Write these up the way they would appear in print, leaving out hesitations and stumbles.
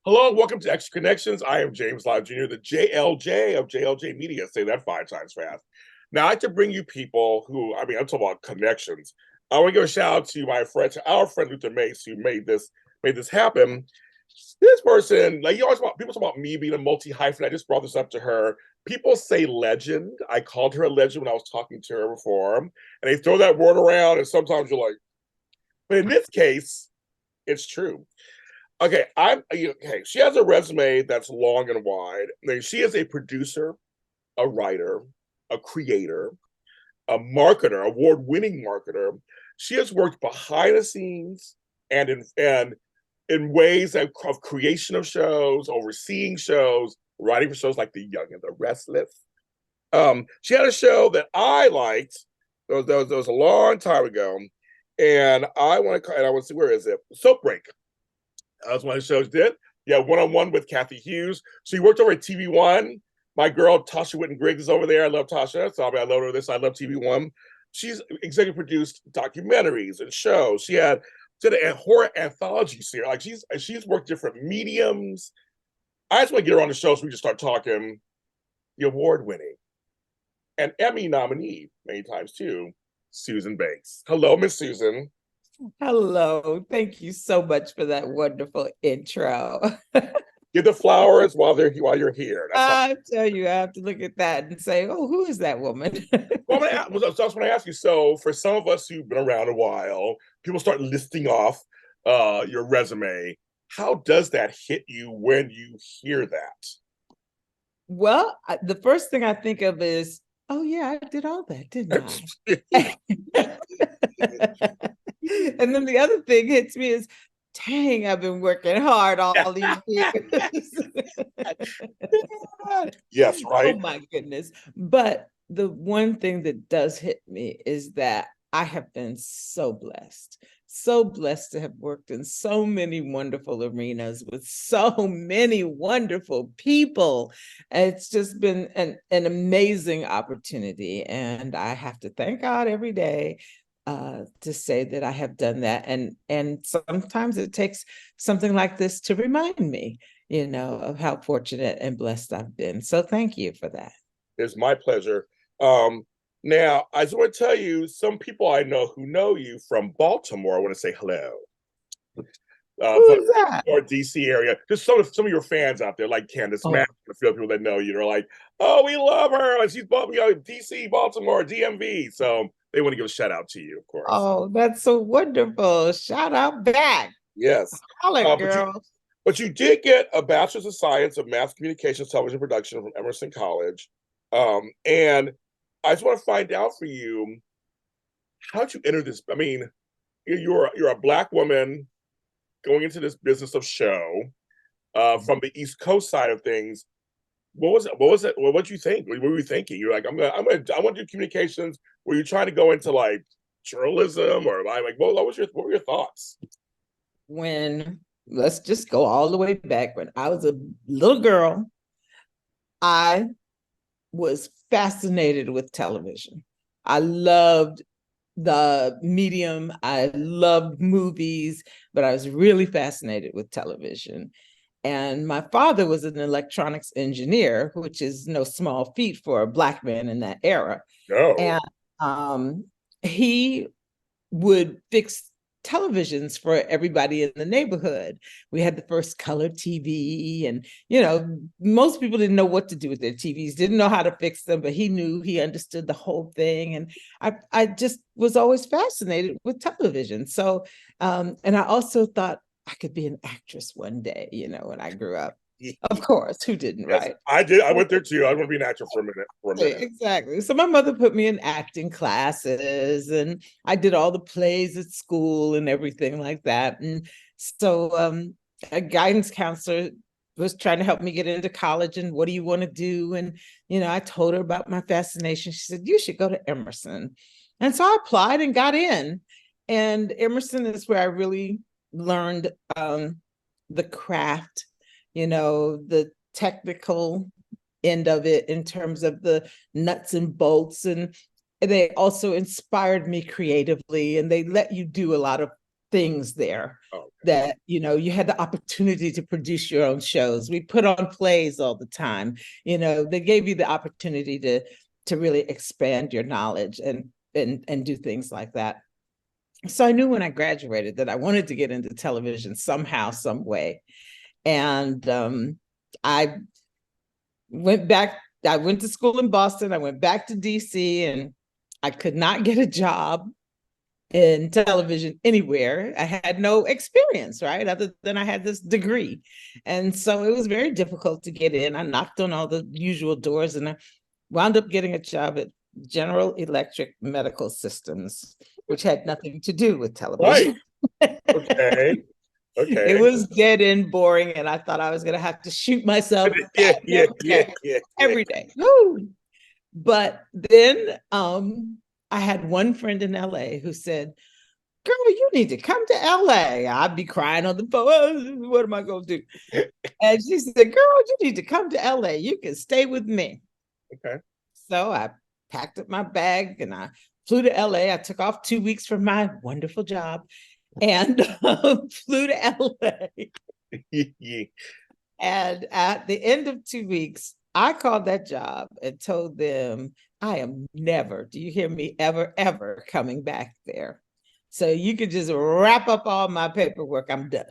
Hello and welcome to Extra Connections. I am James Lott Jr., the JLJ of JLJ Media. Say that 5 times fast. Now, I like to bring you people who, I'm talking about connections. I want to give a shout out to my friend, to our friend Luther Mace, who made this happen. This person, like you always talk, people talk about me being a multi-hyphen. I just brought this up to her. People say legend. I called her a legend when I was talking to her before, and they throw that word around, and sometimes you're like, but in this case, it's true. Okay, okay. She has a resume that's long and wide. She is a producer, a writer, a creator, a marketer, award-winning marketer. She has worked behind the scenes and in ways of creation of shows, overseeing shows, writing for shows like The Young and the Restless. She had a show that I liked. That was a long time ago, and I want to. And I want to see, where is it? Soap Break. That's one of the shows did. Yeah, one-on-one with Kathy Hughes. She worked over at TV One. My girl Tasha Whitten Griggs is over there. I love Tasha. So I love her this. I love TV One. She's executive produced documentaries and shows. She had a horror anthology series. Like she's worked different mediums. I just want to get her on the show so we can start talking. The award-winning and Emmy nominee many times too, Susan Banks. Hello, Miss Susan. Hello. Thank you so much for that wonderful intro. Give the flowers while you're here. That's how. I tell you, I have to look at that and say, oh, who is that woman? Well, so I was going to ask you. So, for some of us who've been around a while, people start listing off your resume. How does that hit you when you hear that? Well, the first thing I think of is, oh, yeah, I did all that, didn't I? And then the other thing hits me is, dang, I've been working hard all these years. Yes, Oh right. my goodness. But the one thing that does hit me is that I have been so blessed to have worked in so many wonderful arenas with so many wonderful people. It's just been an amazing opportunity. And I have to thank God every day to say that I have done that. And sometimes it takes something like this to remind me, of how fortunate and blessed I've been. So thank you for that. It's my pleasure. Um, Now, I just want to tell you, some people I know who know you from Baltimore. I want to say hello. Who For is that? or DC area, just some of your fans out there, like Candace Mack, Oh, a few people that know you, they're like, "Oh, we love her, and she's DC, Baltimore, DMV." So they want to give a shout out to you, of course. oh, that's so wonderful. Shout out back. Yes, Holler, uh, but you girl. but you did get a Bachelor's of Science of Mass Communications Television Production from Emerson College, and I just want to find out for you, how'd you enter this? I mean, you're a black woman going into this business of show from the East Coast side of things. What was it? What was it? What did you think? What were you thinking? You're like, I want to do communications. Were you trying to go into like journalism, or like, what were your thoughts? When let's just go all the way back when I was a little girl, I was fascinated with television. I loved the medium. I loved movies, but I was really fascinated with television. And my father was an electronics engineer, which is no small feat for a Black man in that era. No. And um, he would fix televisions for everybody in the neighborhood. We had the first color TV, and most people didn't know what to do with their TVs, didn't know how to fix them, but he knew, he understood the whole thing. And I just was always fascinated with television. So and I also thought I could be an actress one day, when I grew up. Of course, who didn't, Yes, right? I did. I went there too. I want to be an actor for a minute. Exactly. So my mother put me in acting classes, and I did all the plays at school and everything like that. And so a guidance counselor was trying to help me get into college, and what do you want to do? And I told her about my fascination. She said, you should go to Emerson. And so I applied and got in. And Emerson is where I really learned the craft, the technical end of it in terms of the nuts and bolts. And they also inspired me creatively, and they let you do a lot of things there. Okay. That, you know, you had the opportunity to produce your own shows. We put on plays all the time. You know, they gave you the opportunity to really expand your knowledge and do things like that. So I knew when I graduated that I wanted to get into television somehow, some way. And I went back, I went to school in Boston, I went back to DC, and I could not get a job in television anywhere. I had no experience, right? Other than I had this degree. And so it was very difficult to get in. I knocked on all the usual doors and I wound up getting a job at General Electric Medical Systems, which had nothing to do with television. Right. Okay. Okay. It was dead end boring, and I thought I was going to have to shoot myself Yeah. every day. Woo! But then I had one friend in LA who said, girl, you need to come to LA. I'd be crying on the phone. Oh, what am I going to do? And she said, girl, you need to come to LA. You can stay with me. Okay. So I packed up my bag and I flew to LA. I took off 2 weeks from my wonderful job and flew to LA. And at the end of 2 weeks, I called that job and told them, I am never, do you hear me, ever coming back there. So you could just wrap up all my paperwork. I'm done.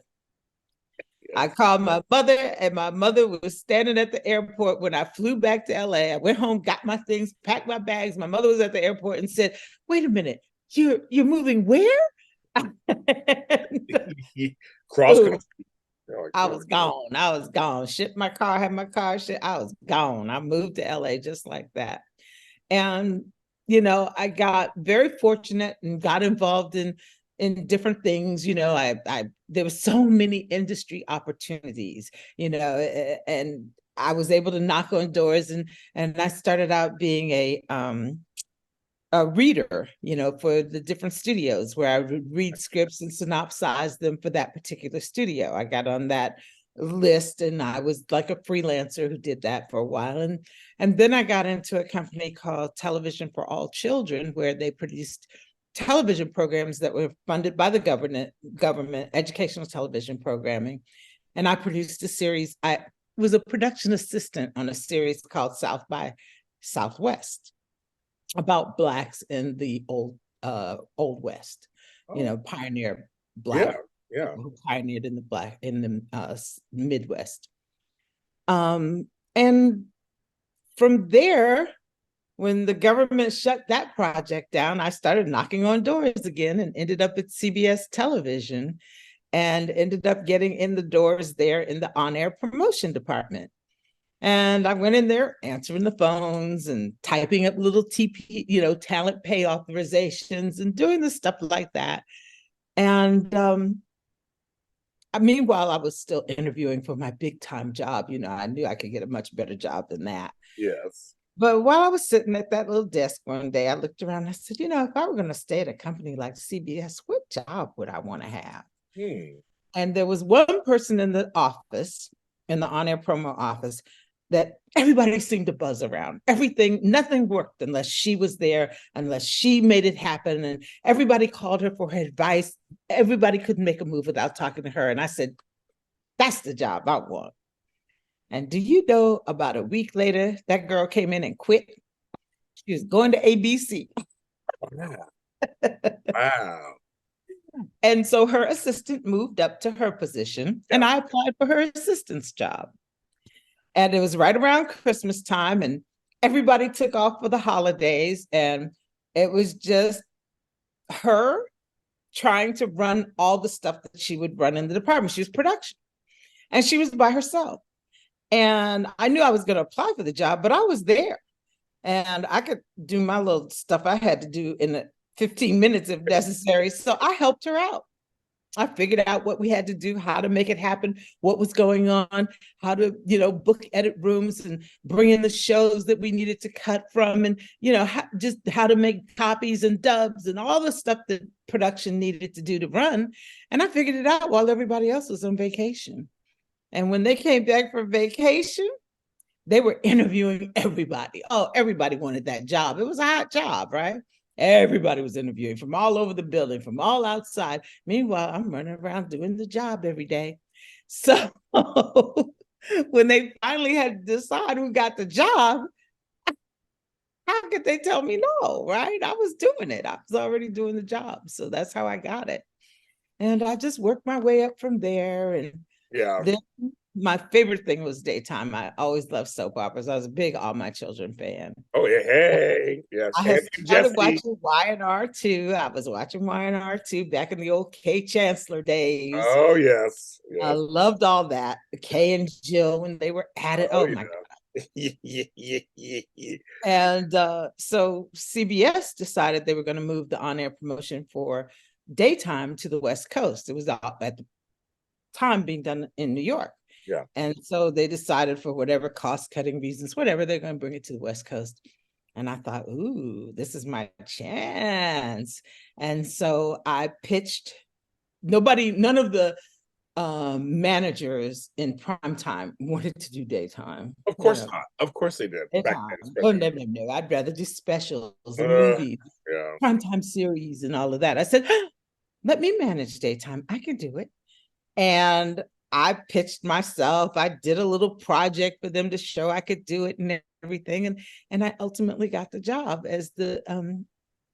Yes. I called my mother, and my mother was standing at the airport when I flew back to LA. I went home, got my things, packed my bags. My mother was at the airport and said, wait a minute, you're moving where? Cross country. I was gone. I was gone. Shipped my car, had my car shipped. I was gone. I moved to LA just like that. And, you know, I got very fortunate and got involved in different things. You know, there were so many industry opportunities, you know, and I was able to knock on doors, and I started out being a reader, you know, for the different studios where I would read scripts and synopsize them for that particular studio. I got on that list and I was like a freelancer who did that for a while. And then I got into a company called Television for All Children, where they produced television programs that were funded by the government, educational television programming. And I produced a series. I was a production assistant on a series called South by Southwest, about Blacks in the old West, you know, pioneer Black, who pioneered in the Midwest. And from there, when the government shut that project down, I started knocking on doors again and ended up at CBS Television and ended up getting in the doors there in the on-air promotion department. And I went in there answering the phones and typing up little TP, you know, talent pay authorizations and doing the stuff like that. And meanwhile, I was still interviewing for my big time job. You know, I knew I could get a much better job than that. Yes. But while I was sitting at that little desk one day, I looked around and I said, you know, if I were going to stay at a company like CBS, what job would I want to have? And there was one person in the office, in the on-air promo office, that everybody seemed to buzz around. Nothing worked unless she was there, unless she made it happen. And everybody called her for her advice. Everybody couldn't make a move without talking to her. And I said, that's the job I want. And do you know, about a week later, that girl came in and quit. She was going to ABC. Wow. And so her assistant moved up to her position, and I applied for her assistant's job. And it was right around Christmas time, and everybody took off for the holidays. And it was just her trying to run all the stuff that she would run in the department. She was production, and she was by herself. And I knew I was going to apply for the job, but I was there. And I could do my little stuff I had to do in 15 minutes if necessary. So I helped her out. I figured out what we had to do, how to make it happen, what was going on, how to, you know, book edit rooms and bring in the shows that we needed to cut from, and, you know, just how to make copies and dubs and all the stuff that production needed to do to run. And I figured it out while everybody else was on vacation. And when they came back from vacation, they were interviewing everybody. Oh, everybody wanted that job. It was a hot job, right? Everybody was interviewing from all over the building, from all outside. Meanwhile, I'm running around doing the job every day. So when they finally had to decide who got the job, how could they tell me no, right? I was doing it. I was already doing the job. So that's how I got it. And I just worked my way up from there. And Yeah. then my favorite thing was daytime. I always loved soap operas. I was a big All My Children fan. Oh yeah. Hey. Yes. I had Andy and started Jesse. watching Y&R too. I was watching Y&R too back in the old Kay Chancellor days. Oh yes. I Yes. loved all that. Kay and Jill when they were at it. Oh Oh my yeah. Yeah. And so CBS decided they were going to move the on-air promotion for daytime to the West Coast. It was at the time being done in New York. Yeah. And so they decided for whatever cost-cutting reasons, whatever, they're going to bring it to the West Coast. And I thought, ooh, this is my chance. And so I pitched. None of the managers in prime time wanted to do daytime. Of course not. Of course they did. Back Daytime. then, Oh, especially. no. I'd rather do specials and movies, Yeah. primetime series, and all of that. I said, let me manage daytime. I can do it. And I pitched myself. I did a little project for them to show I could do it and everything. And I ultimately got the job as the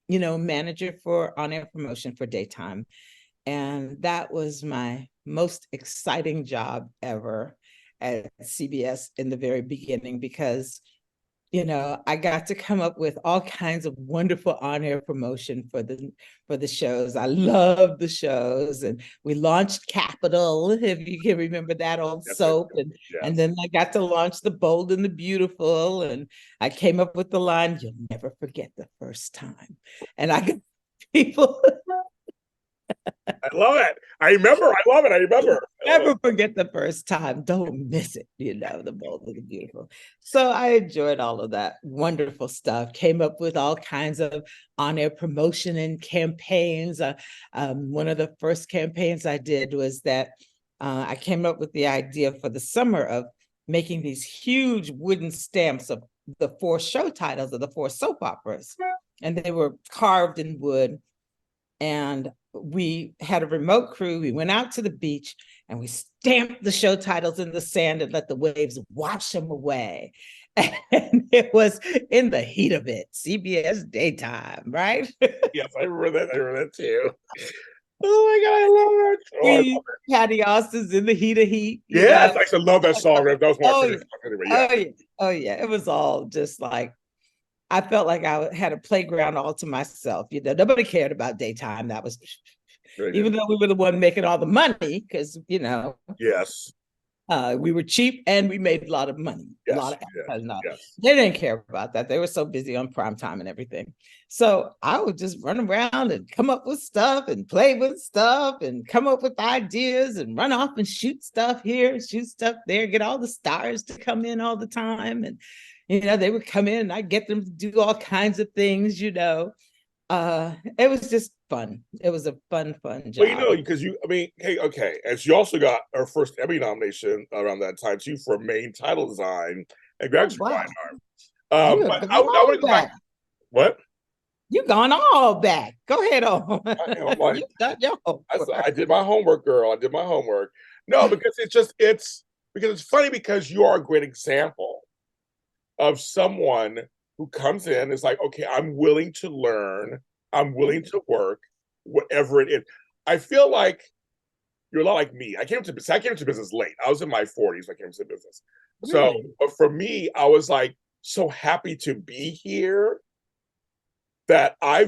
manager for on-air promotion for daytime. And that was my most exciting job ever at CBS in the very beginning because, I got to come up with all kinds of wonderful on-air promotion for the shows. I love the shows, and we launched Capital, if you can remember that old Yes, soap, yes. and then I got to launch The Bold and the Beautiful, and I came up with the line, "You'll never forget the first time," and I got people. I love it. I love it. I remember. Never forget the first time. Don't miss it. The Bold and the Beautiful. So I enjoyed all of that wonderful stuff. Came up with all kinds of on-air promotion and campaigns. One of the first campaigns I did was that I came up with the idea for the summer of making these huge wooden stamps of the 4 show titles of the 4 soap operas. And they were carved in wood. And we had a remote crew. We went out to the beach and we stamped the show titles in the sand and let the waves wash them away. And it was in the heat of it, CBS daytime, right? Yes, I remember that. I remember that too. Oh my God, I love it. Oh, I love it. Patty Austin's In the Heat of Heat. Yes, I used to love that song. That was one of my favorite songs anyway. Yeah. Oh yeah. It was all just like, I felt like I had a playground all to myself. Nobody cared about daytime. That was, even though we were the one making all the money, because Yes. We were cheap and we made a lot of money. Yes. A lot of advertising. Yes. They didn't care about that. They were so busy on prime time and everything. So I would just run around and come up with stuff and play with stuff and come up with ideas and run off and shoot stuff here, shoot stuff there, get all the stars to come in all the time. And they would come in and I'd get them to do all kinds of things, it was just fun. It was a fun job. Well, because hey, okay. And she also got her first Emmy nomination around that time too for main title design and graphics design. But I want to go back. What? You gone all back. Go ahead on. Like, you done your homework. I did my homework, girl. I did my homework. No, because it's funny because you are a great example of someone who comes in, is like, okay, I'm willing to learn, I'm willing to work, whatever it is. I feel like you're a lot like me. I came into business late. I was in my 40s when I came to business. Really? So, but for me, I was like so happy to be here that I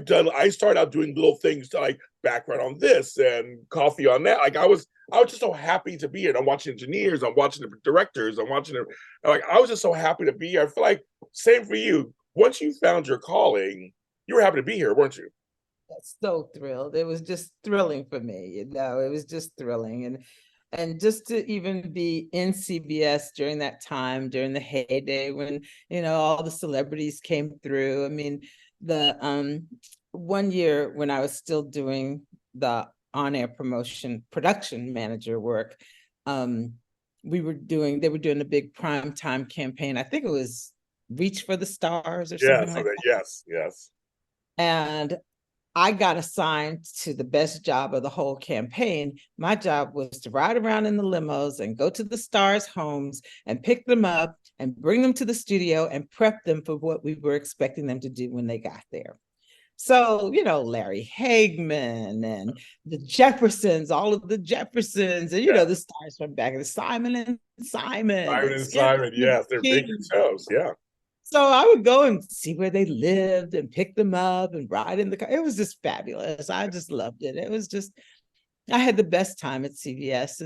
started out doing little things to like background on this and coffee on that. Like I was just so happy to be here. And I'm watching engineers, I'm watching the directors, I'm watching them. Like I was just so happy to be here. I feel like same for you. Once you found your calling, you were happy to be here, weren't you? So thrilled. It was just thrilling for me. It was just thrilling. And just to even be in CBS during that time, during the heyday when, all the celebrities came through. I mean, the one year when I was still doing the on-air production manager work, they were doing a big primetime campaign. I think it was Reach for the Stars or something like that. Yes. And I got assigned to the best job of the whole campaign. My job was to ride around in the limos and go to the stars' homes and pick them up and bring them to the studio and prep them for what we were expecting them to do when they got there. So, Larry Hagman and the Jeffersons, all of the Jeffersons, and, the stars from back in the Simon and Simon Simon and and Skip Simon, yes, they're big shows. Yeah. So I would go and see where they lived and pick them up and ride in the car. It was just fabulous. I just loved it. It was just, I had the best time at CBS.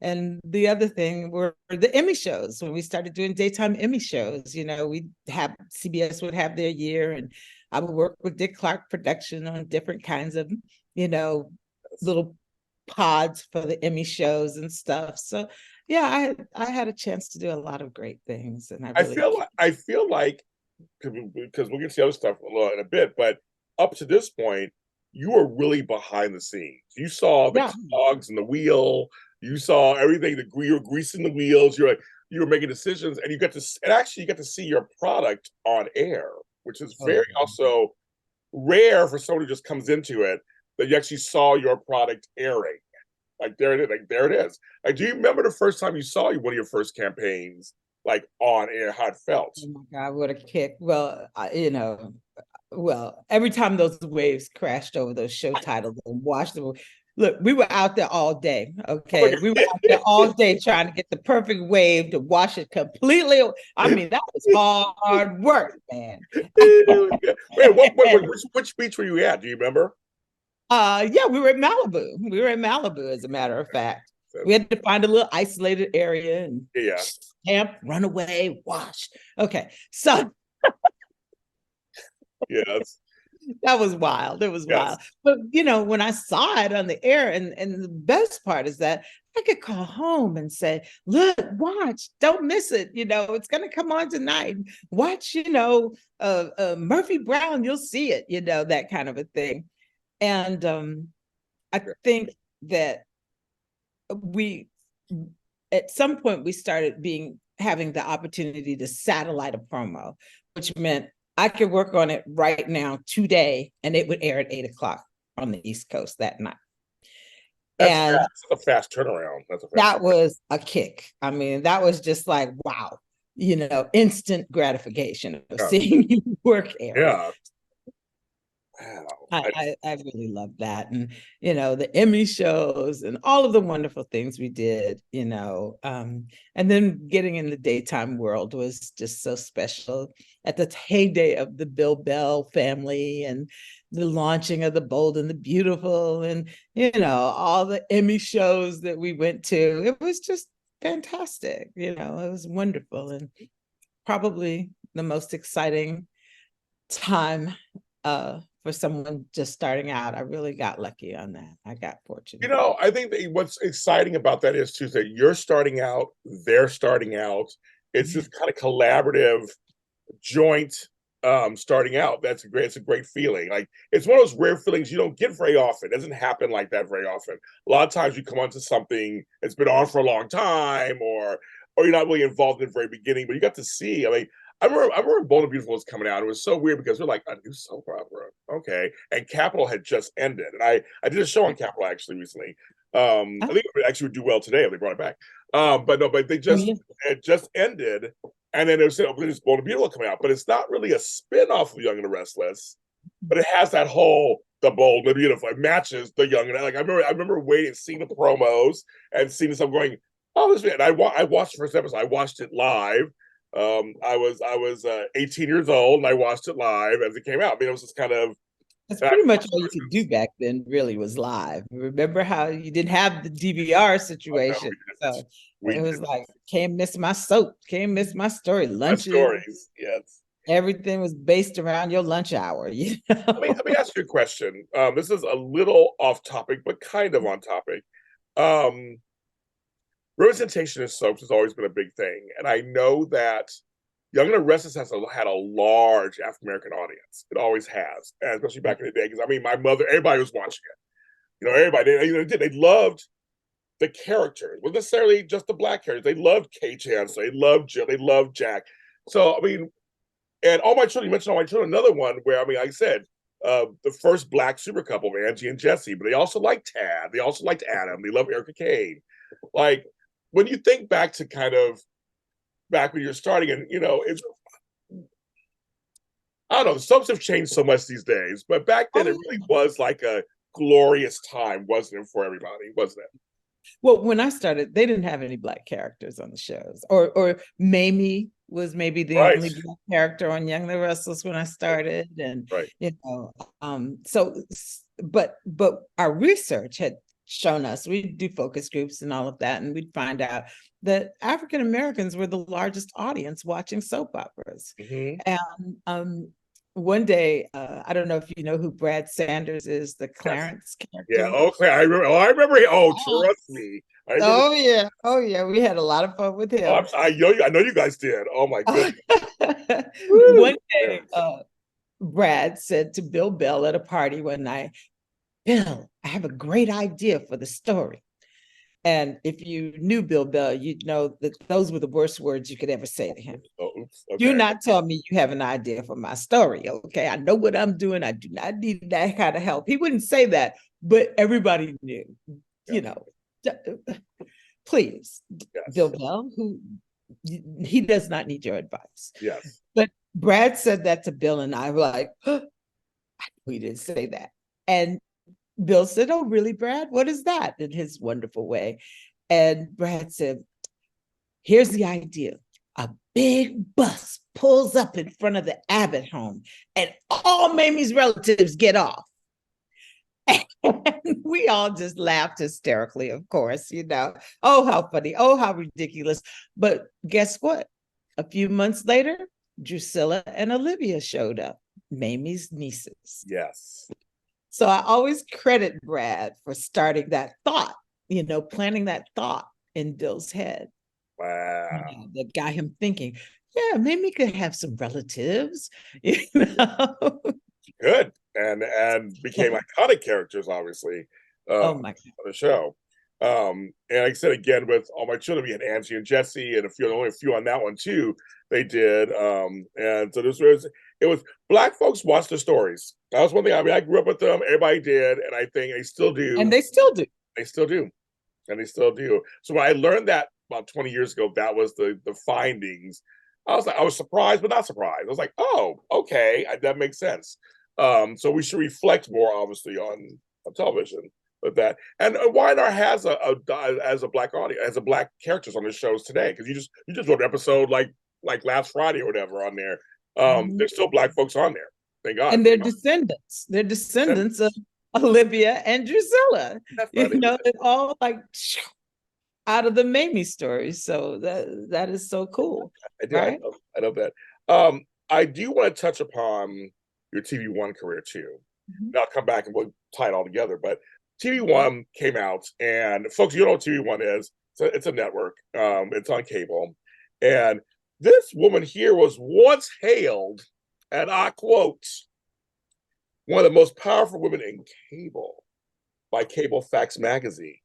And the other thing were the Emmy shows. When we started doing daytime Emmy shows, we have CBS would have their year, and I would work with Dick Clark Production on different kinds of, little pods for the Emmy shows and stuff. So yeah, I had a chance to do a lot of great things, and I feel like because we'll get to the other stuff in a bit, but up to this point, you were really behind the scenes. You saw the cogs and the wheel. You saw everything. You were greasing the wheels. You were making decisions, and you got to see your product on air, which is very also rare for someone who just comes into it, that you actually saw your product airing. Like there it is. Like there it is. Like, do you remember the first time you saw one of your first campaigns, like on air, how it felt? Oh my God, what a kick! Well, every time those waves crashed over those show titles and washed them. Look, we were out there all day. Okay, we were out there all day trying to get the perfect wave to wash it completely. I mean, that was hard work, man. Wait, which beach were you at? Do you remember? Yeah, we were at Malibu. We were at Malibu, as a matter of fact. We had to find a little isolated area and stamp, run away, wash. Okay, so yes, that was wild. It was wild. But when I saw it on the air, and the best part is that I could call home and say, "Look, watch, don't miss it. It's going to come on tonight. Watch, Murphy Brown. You'll see it. That kind of a thing." And I think that we, at some point, we started having the opportunity to satellite a promo, which meant I could work on it right now today, and it would air at 8:00 on the East Coast that night. That's a fast turnaround. That was a kick. I mean, that was just like, wow, instant gratification of seeing you work, Aaron. Yeah. Wow. I really love that. And, the Emmy shows and all of the wonderful things we did, and then getting in the daytime world was just so special. At the heyday of the Bill Bell family and the launching of The Bold and the Beautiful and, all the Emmy shows that we went to, it was just fantastic. It was wonderful and probably the most exciting time for someone just starting out. I really got lucky on that. I got fortunate. I think that what's exciting about that is too, that you're starting out, they're starting out. It's this kind of collaborative joint starting out. It's a great feeling. Like, it's one of those rare feelings you don't get very often. It doesn't happen like that very often. A lot of times you come onto something that's been on for a long time, or you're not really involved in the very beginning, but you got to see. I mean, I remember Bold and Beautiful was coming out. It was so weird because we're like, a new soap opera, okay. And Capitol had just ended, and I did a show on Capitol actually recently. I think it actually would do well today if they brought it back. But they just it just ended, and then there's Bold and Beautiful coming out, but it's not really a spin-off of Young and the Restless, but it has that whole the Bold and the Beautiful. It matches the Young and like I remember waiting, seeing the promos and seeing this. I'm going, oh, this. And I watched the first episode. I watched it live. I was 18 years old and I watched it live as it came out. I mean, it was just kind of. That's pretty much all you could do back then, really, was live. Remember how you didn't have the DVR situation? So it was like, can't miss my soap, can't miss my story. Lunches, stories, yes. Everything was based around your lunch hour. Let me ask you a question. This is a little off topic, but kind of on topic. Representation in soaps has always been a big thing, and I know that Young and the Restless had a large African American audience. It always has, and especially back in the day. Because I mean, my mother, everybody was watching it. Everybody they loved the characters. It wasn't necessarily just the black characters. They loved Kay Chancellor. They loved Jill. They loved Jack. So I mean, and All My Children. You mentioned All My Children. Another one where I mean, like I said, the first black super couple of Angie and Jesse, but they also liked Tad. They also liked Adam. They love Erica Kane. Like when you think back to kind of back when you're starting, and it's I don't know, subs have changed so much these days, but back then it really was like a glorious time, wasn't it, for everybody, wasn't it? Well, when I started, they didn't have any black characters on the shows, or Mamie was maybe the Right, only black character on Young the Restless when I started, and right. so but our research had shown us, we do focus groups and all of that, and we'd find out that African Americans were the largest audience watching soap operas. Mm-hmm. And one day, I don't know if you know who Brad Sanders is, the Clarence Yeah. character. Okay. I remember. Oh, I remember. Oh, trust me. I remember. Oh yeah, we had a lot of fun with him. I know you guys did. Oh my goodness. One day, Brad said to Bill Bell at a party one night, "Bill, I have a great idea for the story." And if you knew Bill Bell, you'd know that those were the worst words you could ever say to him. Oh, oops. Okay. Do not tell me you have an idea for my story, okay? I know what I'm doing. I do not need that kind of help. He wouldn't say that, but everybody knew, please, Yes. Bill Bell, he does not need your advice. Yes. But Brad said that to Bill, and I were like, we didn't say that. And Bill said, "Oh, really, Brad? What is that?" in his wonderful way. And Brad said, "Here's the idea. A big bus pulls up in front of the Abbott home, and all Mamie's relatives get off." And we all just laughed hysterically, of course, Oh, how funny. Oh, how ridiculous. But guess what? A few months later, Drusilla and Olivia showed up, Mamie's nieces. Yes. So I always credit Brad for starting that thought, planting that thought in Bill's head. Wow. That got him thinking, yeah, Mamie could have some relatives, Good. And became iconic characters, obviously, oh my God. on the show. And like I said, again, with All My Children, we had Angie and Jesse, and only a few on that one too. They did, and so it was black folks watched the stories. That was one thing. I mean, I grew up with them. Everybody did, and I think they still do. And they still do. They still do, and they still do. So when I learned that about 20 years ago, that was the findings. I was surprised, but not surprised. I was like, oh, okay, that makes sense. So we should reflect more, obviously, on television with that. And YNR has as a black audience, as a black characters on the shows today, because you just wrote an episode like last Friday or whatever on there. There's still black folks on there. Thank God. And they're descendants. They're descendants of Olivia and Drusilla. They're all like out of the Mamie stories. So that is so cool. I know that. I do want to touch upon your TV One career too. Mm-hmm. I'll come back and we'll tie it all together. But TV One came out, and folks, you know what TV One is? It's a network. It's on cable, and this woman here was once hailed, and I quote, one of the most powerful women in cable by Cable Facts magazine.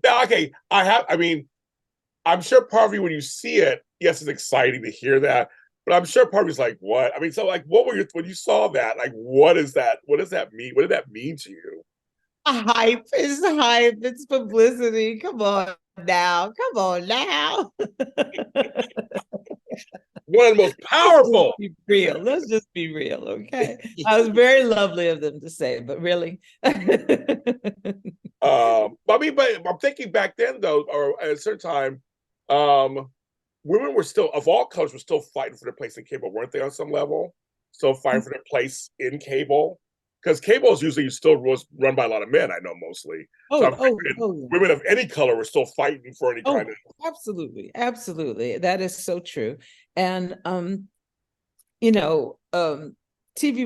Now, okay, I'm sure part of you, when you see it, yes, it's exciting to hear that, but I'm sure part of you's like, what? I mean, so like, what were you, when you saw that, like, what is that? What does that mean? What did that mean to you? Hype. It's publicity. Come on now. One of the most powerful. Let's just be real, okay? I was very lovely of them to say, but really. But I'm thinking back then, though, or at a certain time, women were still, of all colors, were still fighting for their place in cable, weren't they? On some level, still fighting for their place in cable, because cable is usually still was run by a lot of men. I know mostly. Women of any color were still fighting for any kind of. Absolutely, that is so true. And TV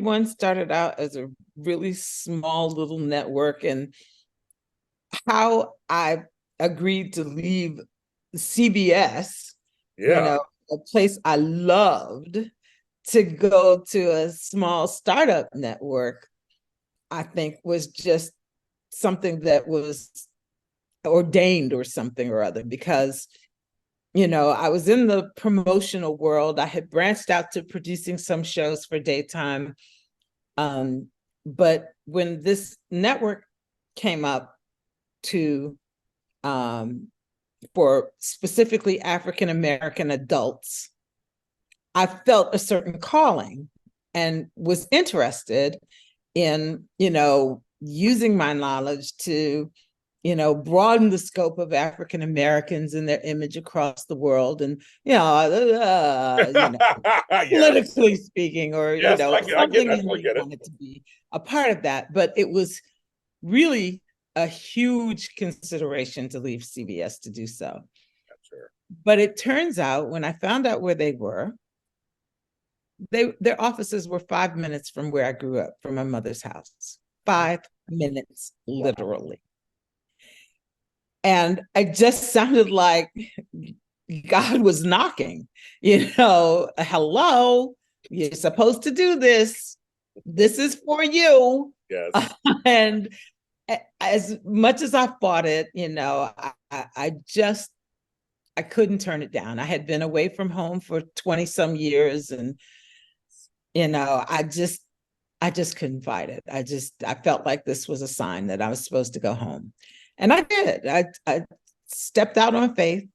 One started out as a really small little network, and how I agreed to leave CBS, a place I loved, to go to a small startup network, I think was just something that was ordained or something or other, because I was in the promotional world. I had branched out to producing some shows for daytime, But when this network came up to for specifically African American adults, I felt a certain calling and was interested in, using my knowledge to, broaden the scope of African Americans and their image across the world, and Yes. politically speaking, or Yes, I get something it. in I me get it. wanted to be a part of that. But it was really a huge consideration to leave CBS to do so. Sure. But it turns out when I found out where they were, their offices were 5 minutes from where I grew up, from my mother's house. 5 minutes, literally. And it just sounded like God was knocking, hello, you're supposed to do this. This is for you. Yes. And as much as I fought it, I couldn't turn it down. I had been away from home for 20 some years, and I just couldn't fight it. I felt like this was a sign that I was supposed to go home. And I did. I stepped out on faith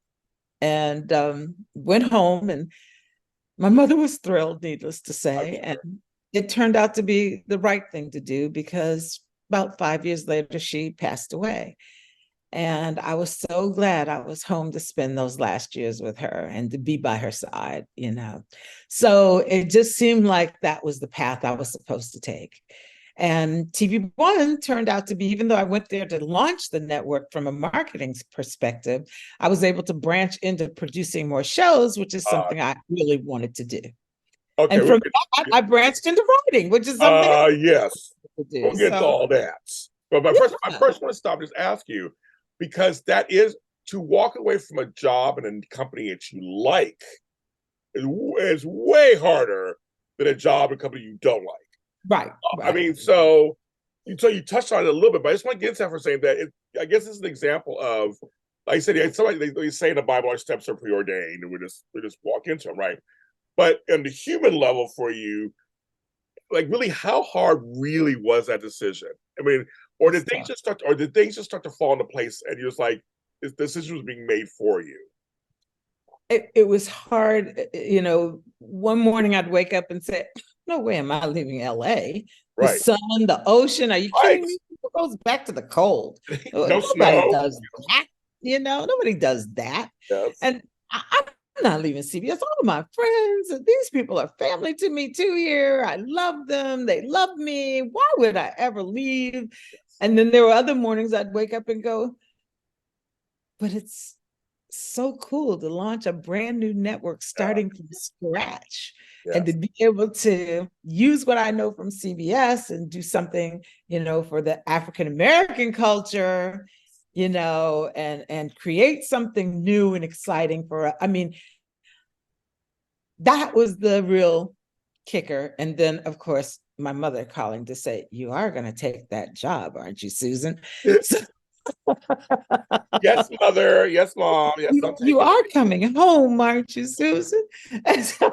and went home, and my mother was thrilled, needless to say. And it turned out to be the right thing to do, because about 5 years later, she passed away. And I was so glad I was home to spend those last years with her and to be by her side, So it just seemed like that was the path I was supposed to take. And TV One turned out to be, even though I went there to launch the network from a marketing perspective, I was able to branch into producing more shows, which is something I really wanted to do. Okay. And from that, I branched into writing, which is something yes. to do. We'll get to all that. But I first want to stop and just ask you, because that is, to walk away from a job in a company that you like is way harder than a job in a company you don't like. Right. I mean, so you touched on it a little bit, but I just want to get into that for saying that I guess this is an example of, like I said, somebody they say in the Bible, our steps are preordained, and we just walk into them, right? But on the human level for you, like, really, how hard really was that decision? I mean, or did things just start to fall into place, and you're just like, this decision was being made for you? It was hard. One morning I'd wake up and say, no way am I leaving LA. The Right. sun, the ocean. Are you kidding me? It goes back to the cold. No Nobody snow. does that. Nobody does that. Yes. And I'm not leaving CBS. All of my friends, these people are family to me too here. I love them. They love me. Why would I ever leave? And then there were other mornings I'd wake up and go, but it's so cool to launch a brand new network starting from scratch. Yes. And to be able to use what I know from CBS and do something, for the African American culture, and create something new and exciting that was the real kicker. And then, of course, my mother calling to say, you are going to take that job, aren't you, Susan? So, yes, mother. Yes, mom. Yes, you are coming home, aren't you, Susan? And so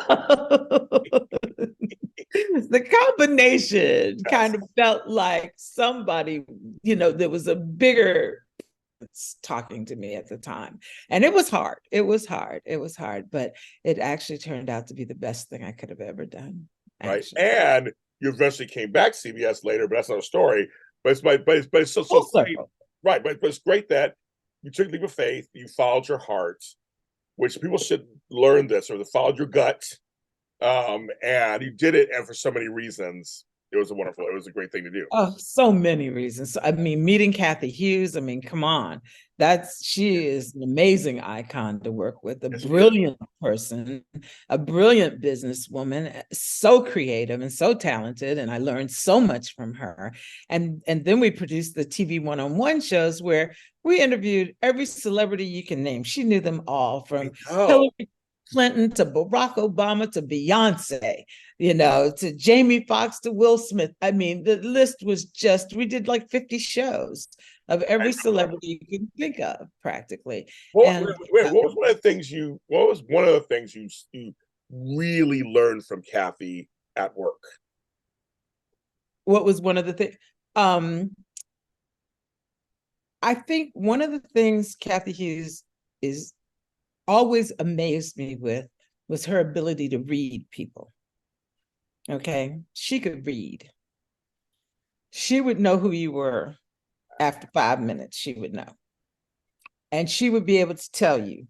the combination kind of felt like somebody, there was a bigger talking to me at the time. And it was hard. It was hard, but it actually turned out to be the best thing I could have ever done. Actually. Right. And you eventually came back to CBS later, but that's another story. But it's so great. Right. But it's great that you took a leap of faith, you followed your heart, which people should learn this, or they followed your gut. And you did it, and for so many reasons. It was a great thing to do. Oh, so many reasons. I mean, meeting Kathy Hughes, come on. She is an amazing icon to work with, a brilliant person, a brilliant businesswoman, so creative and so talented. And I learned so much from her. And then we produced the TV one-on-one shows where we interviewed every celebrity you can name. She knew them all, from Hillary Clinton to Barack Obama to Beyonce, to Jamie Foxx to Will Smith. The list was we did like 50 shows of every celebrity you can think of, practically. What was one of the things you really learned from Kathy at work? what was one of the things? I think one of the things Kathy Hughes is always amazed me with was her ability to read people. Okay, she could read. She would know who you were after 5 minutes. She would know, and she would be able to tell you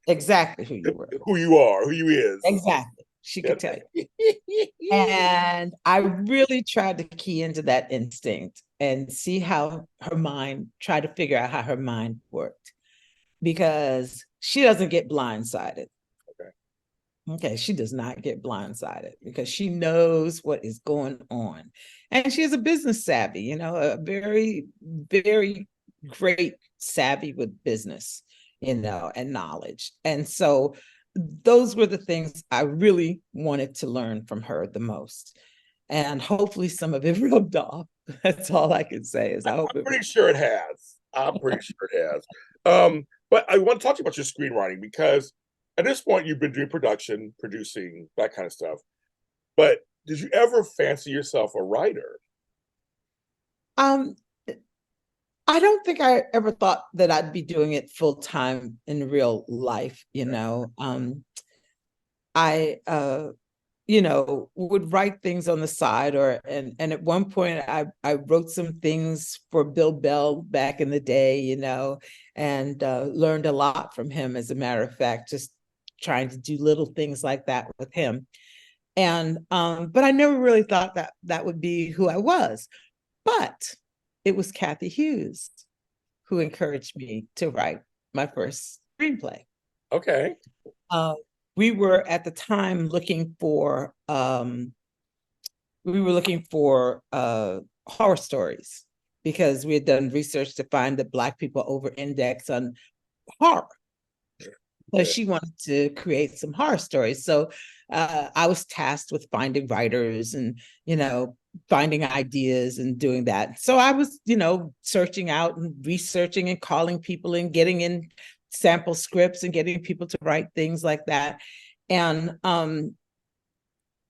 exactly who you were. Who you are, who you is. Exactly, she could tell you. Yep. And I really tried to key into that instinct and see how her mind, try to figure out how her mind worked, because she doesn't get blindsided. Okay, she does not get blindsided because she knows what is going on. And she has a business savvy, you know, a very, very great savvy with business, you know, and knowledge. And so those were the things I really wanted to learn from her the most. And hopefully some of it rubbed off. That's all I can say is I hope I'm pretty sure it has. I'm pretty sure it has. But I want to talk to you about your screenwriting because at this point you've been doing production, producing, that kind of stuff. But did you ever fancy yourself a writer? Um, I don't think I ever thought that I'd be doing it full time in real life, you know. I you know, would write things on the side, or and at one point I wrote some things for Bill Bell back in the day, you know, and learned a lot from him, as a matter of fact, just trying to do little things like that with him. And but I never really thought that that would be who I was. But it was Kathy Hughes who encouraged me to write my first screenplay. Okay. Uh, we were at the time looking for horror stories because we had done research to find that Black people over-index on horror. But she wanted to create some horror stories. So I was tasked with finding writers and, you know, finding ideas and doing that. So I was, you know, searching out and researching and calling people and getting in sample scripts and getting people to write things like that. And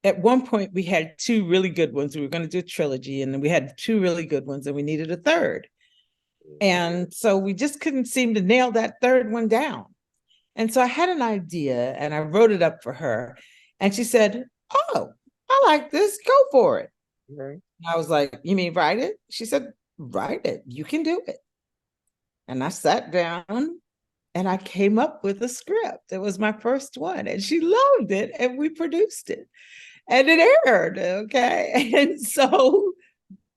at one point we had two really good ones. We were going to do a trilogy, and then we had two really good ones and we needed a third. And so we just couldn't seem to nail that third one down. And so I had an idea and I wrote it up for her. And she said, "Oh, I like this. Go for it." Right. I was like, "You mean write it?" She said, "Write it. You can do it." And I sat down and I came up with a script. It was my first one. And she loved it. And we produced it. And it aired. Okay. And so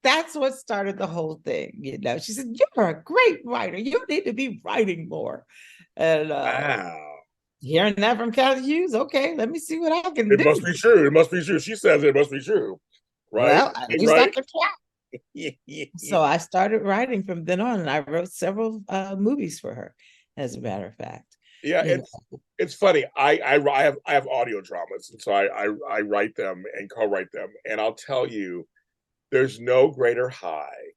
that's what started the whole thing. You know, she said, "You're a great writer. You need to be writing more." And Wow. hearing that from Kathy Hughes, okay, let me see what I can It do. must be true. It must be true. She says it must be true. Right? Well, at least I Right? can try. So I started writing from then on, and I wrote several movies for her, as a matter of fact. Yeah, You it's funny. I have audio dramas, and so I write them and co-write them. And I'll tell you, there's no greater high.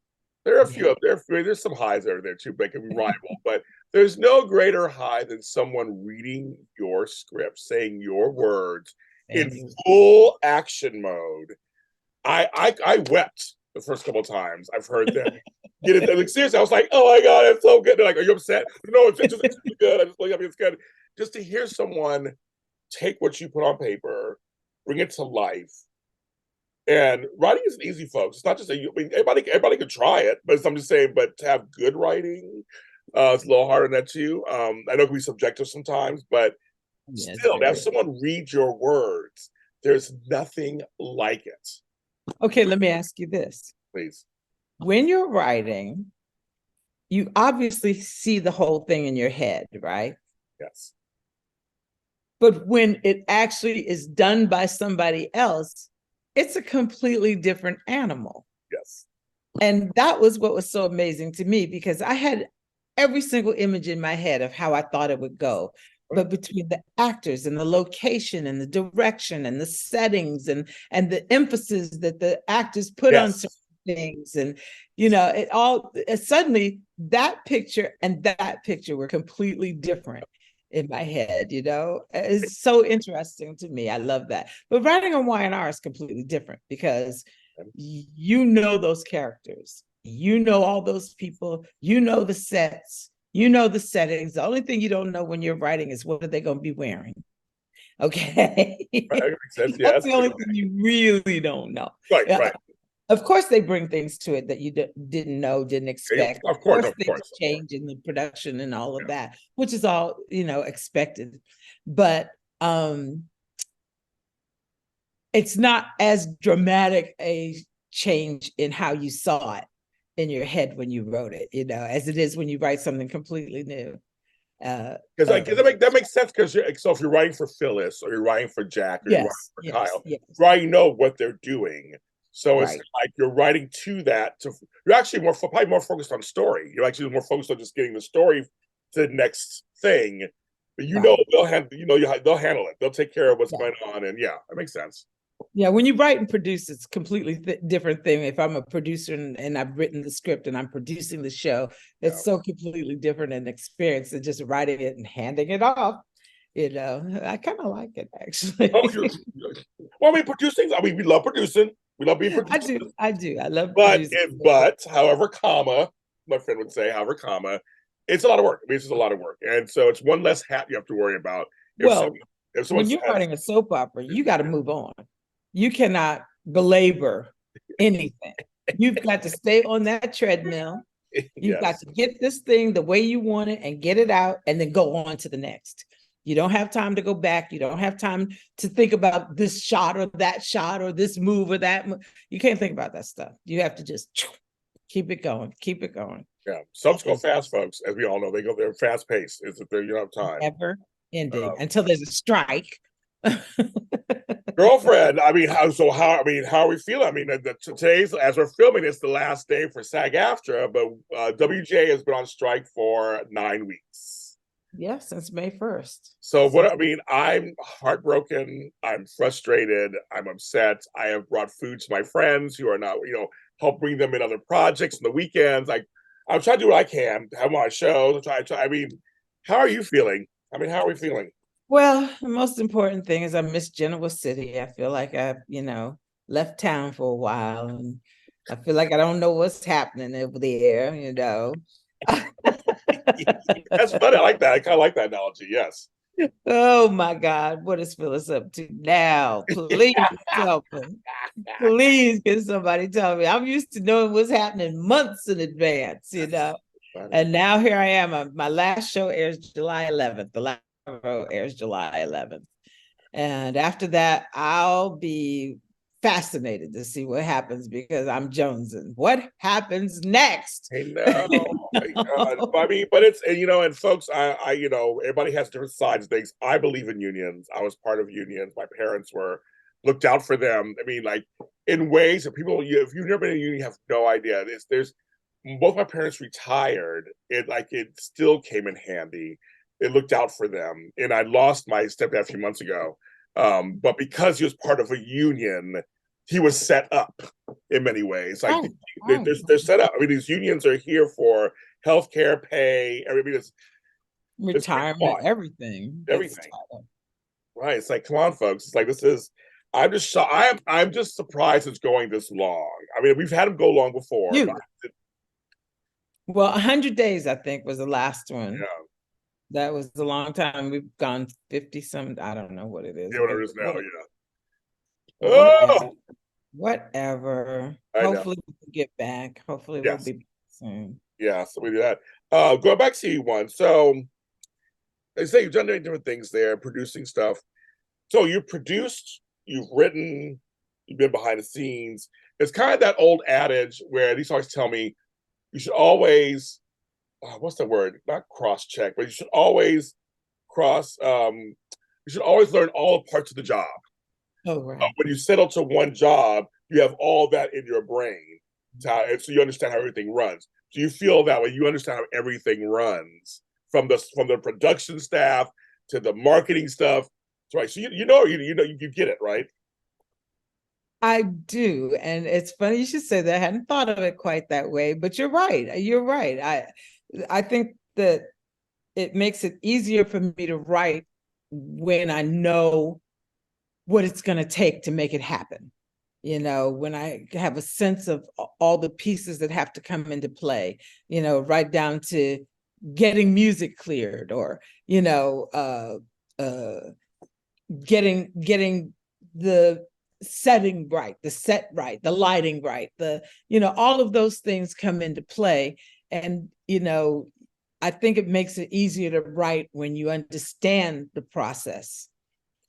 There are a few yeah. up there. There's some highs that are there too, but can be rival. But there's no greater high than someone reading your script, saying your words in full action mode. I wept the first couple of times I've heard them get it. Like, seriously, I was like, "Oh my god, it's so good." They're like, "Are you upset?" No, it's really good. I just like, I mean, it's good. Just to hear someone take what you put on paper, bring it to life. And writing isn't easy, folks. It's not just I mean, everybody can try it, but I'm just saying. But to have good writing, it's a little harder than that too. I know it can be subjective sometimes, but Yes, still, to have someone read your words, there's nothing like it. okay, let me ask you this. Please. When you're writing, you obviously see the whole thing in your head, right? Yes. But when it actually is done by somebody else, it's a completely different animal. Yes. And that was what was so amazing to me, because I had every single image in my head of how I thought it would go. But between the actors and the location and the direction and the settings and the emphasis that the actors put on certain things, and you know, it all suddenly that picture and that picture were completely different in my head. You know, it's so interesting to me. I love that. But writing on Y&R is completely different because You know those characters. You know all those people. You know the sets. You know the settings. The only thing you don't know when you're writing is what are they going to be wearing. Okay. Right, makes sense. Yeah, That's the only thing you really don't know. right, right. Of course, they bring things to it that you didn't know, didn't expect. Of course, of Things course. change in the production and all of Yeah. that, which is all, expected. But it's not as dramatic a change in how you saw it in your head when you wrote it, as it is when you write something completely new. Because that makes sense. Because so if you're writing for Phyllis or you're writing for Jack or you're writing for Kyle, yes. you already know what they're doing. So Right. it's like you're writing to that. You're actually probably more focused on story. You're actually more focused on just getting the story to the next thing. But they'll they'll handle it. They'll take care of what's going on, and yeah, that makes sense. Yeah, when you write and produce, it's completely different thing. If I'm a producer and I've written the script and I'm producing the show, it's so completely different an experience than just writing it and handing it off. I kind of like it actually. Well, I mean, producing. I mean, we love producing. We love being producers. I do. I love producing. But, however, my friend would say, it's a lot of work. I mean, it's just a lot of work, and so it's one less hat you have to worry about. When you're writing a soap opera, you got to move on. You cannot belabor anything. You've got to stay on that treadmill. You've got to get this thing the way you want it and get it out and then go on to the next. You don't have time to go back. You don't have time to think about this shot or that shot or this move or that move. You can't think about that stuff. You have to just keep it going. Keep it going. Yeah. Soaps go fast, folks. As we all know, they're fast paced. It's that you don't have time. Never ending until there's a strike. Girlfriend, I mean, how are we feeling? I mean, today's, as we're filming, it's the last day for SAG-AFTRA, but WJ has been on strike for 9 weeks. Yeah, since May 1st. So I'm heartbroken. I'm frustrated. I'm upset. I have brought food to my friends who are not, help bring them in other projects on the weekends. I'm trying to do what I can, have my shows. I mean, how are you feeling? I mean, how are we feeling? Well, the most important thing is I miss Genoa City. I feel like I've, left town for a while and I feel like I don't know what's happening over there, That's funny. I like that. I kind of like that analogy. Yes. Oh my God, what is Phyllis up to now? Please tell me. Please can somebody tell me. I'm used to knowing what's happening months in advance, And now here I am. My last show airs July 11th. The last show airs July 11th. And after that, I'll be fascinated to see what happens because I'm jonesing. What happens next? I know. I mean, but it's, and folks, everybody has different sides of things. I believe in unions. I was part of unions. My parents looked out for them. I mean, like in ways that if you've never been in a union, you have no idea. There's both my parents retired. It still came in handy. It looked out for them. And I lost my stepdad a few months ago. But because he was part of a union, he was set up in many ways. They're set up. I mean, these unions are here for healthcare, pay, retirement, everything. Right. It's like, come on, folks. It's like I'm just I'm just surprised it's going this long. I mean, we've had them go long before. Well, 100 days, I think, was the last one. Yeah. That was a long time. We've gone 50 some. I don't know what it is. Yeah, whatever it is now. Yeah. Whatever. Hopefully we can get back. Hopefully we'll be back soon. Yeah, so we do that. Going back to E1. So they say you've done different things there, producing stuff. So you've produced, you've written, you've been behind the scenes. It's kind of that old adage where these always tell me you should always what's the word? Not cross-check, but you should always you should always learn all the parts of the job. Oh, right. When you settle to one job, you have all that in your brain. So you understand how everything runs. Do you feel that way? You understand how everything runs from the production staff to the marketing stuff. Right. So you get it, right? I do. And it's funny you should say that. I hadn't thought of it quite that way, but you're right. You're right. I think that it makes it easier for me to write when I know what it's going to take to make it happen. when I have a sense of all the pieces that have to come into play, right down to getting music cleared, or uh getting the setting right, the set right, the lighting right, all of those things come into play. And I think it makes it easier to write when you understand the process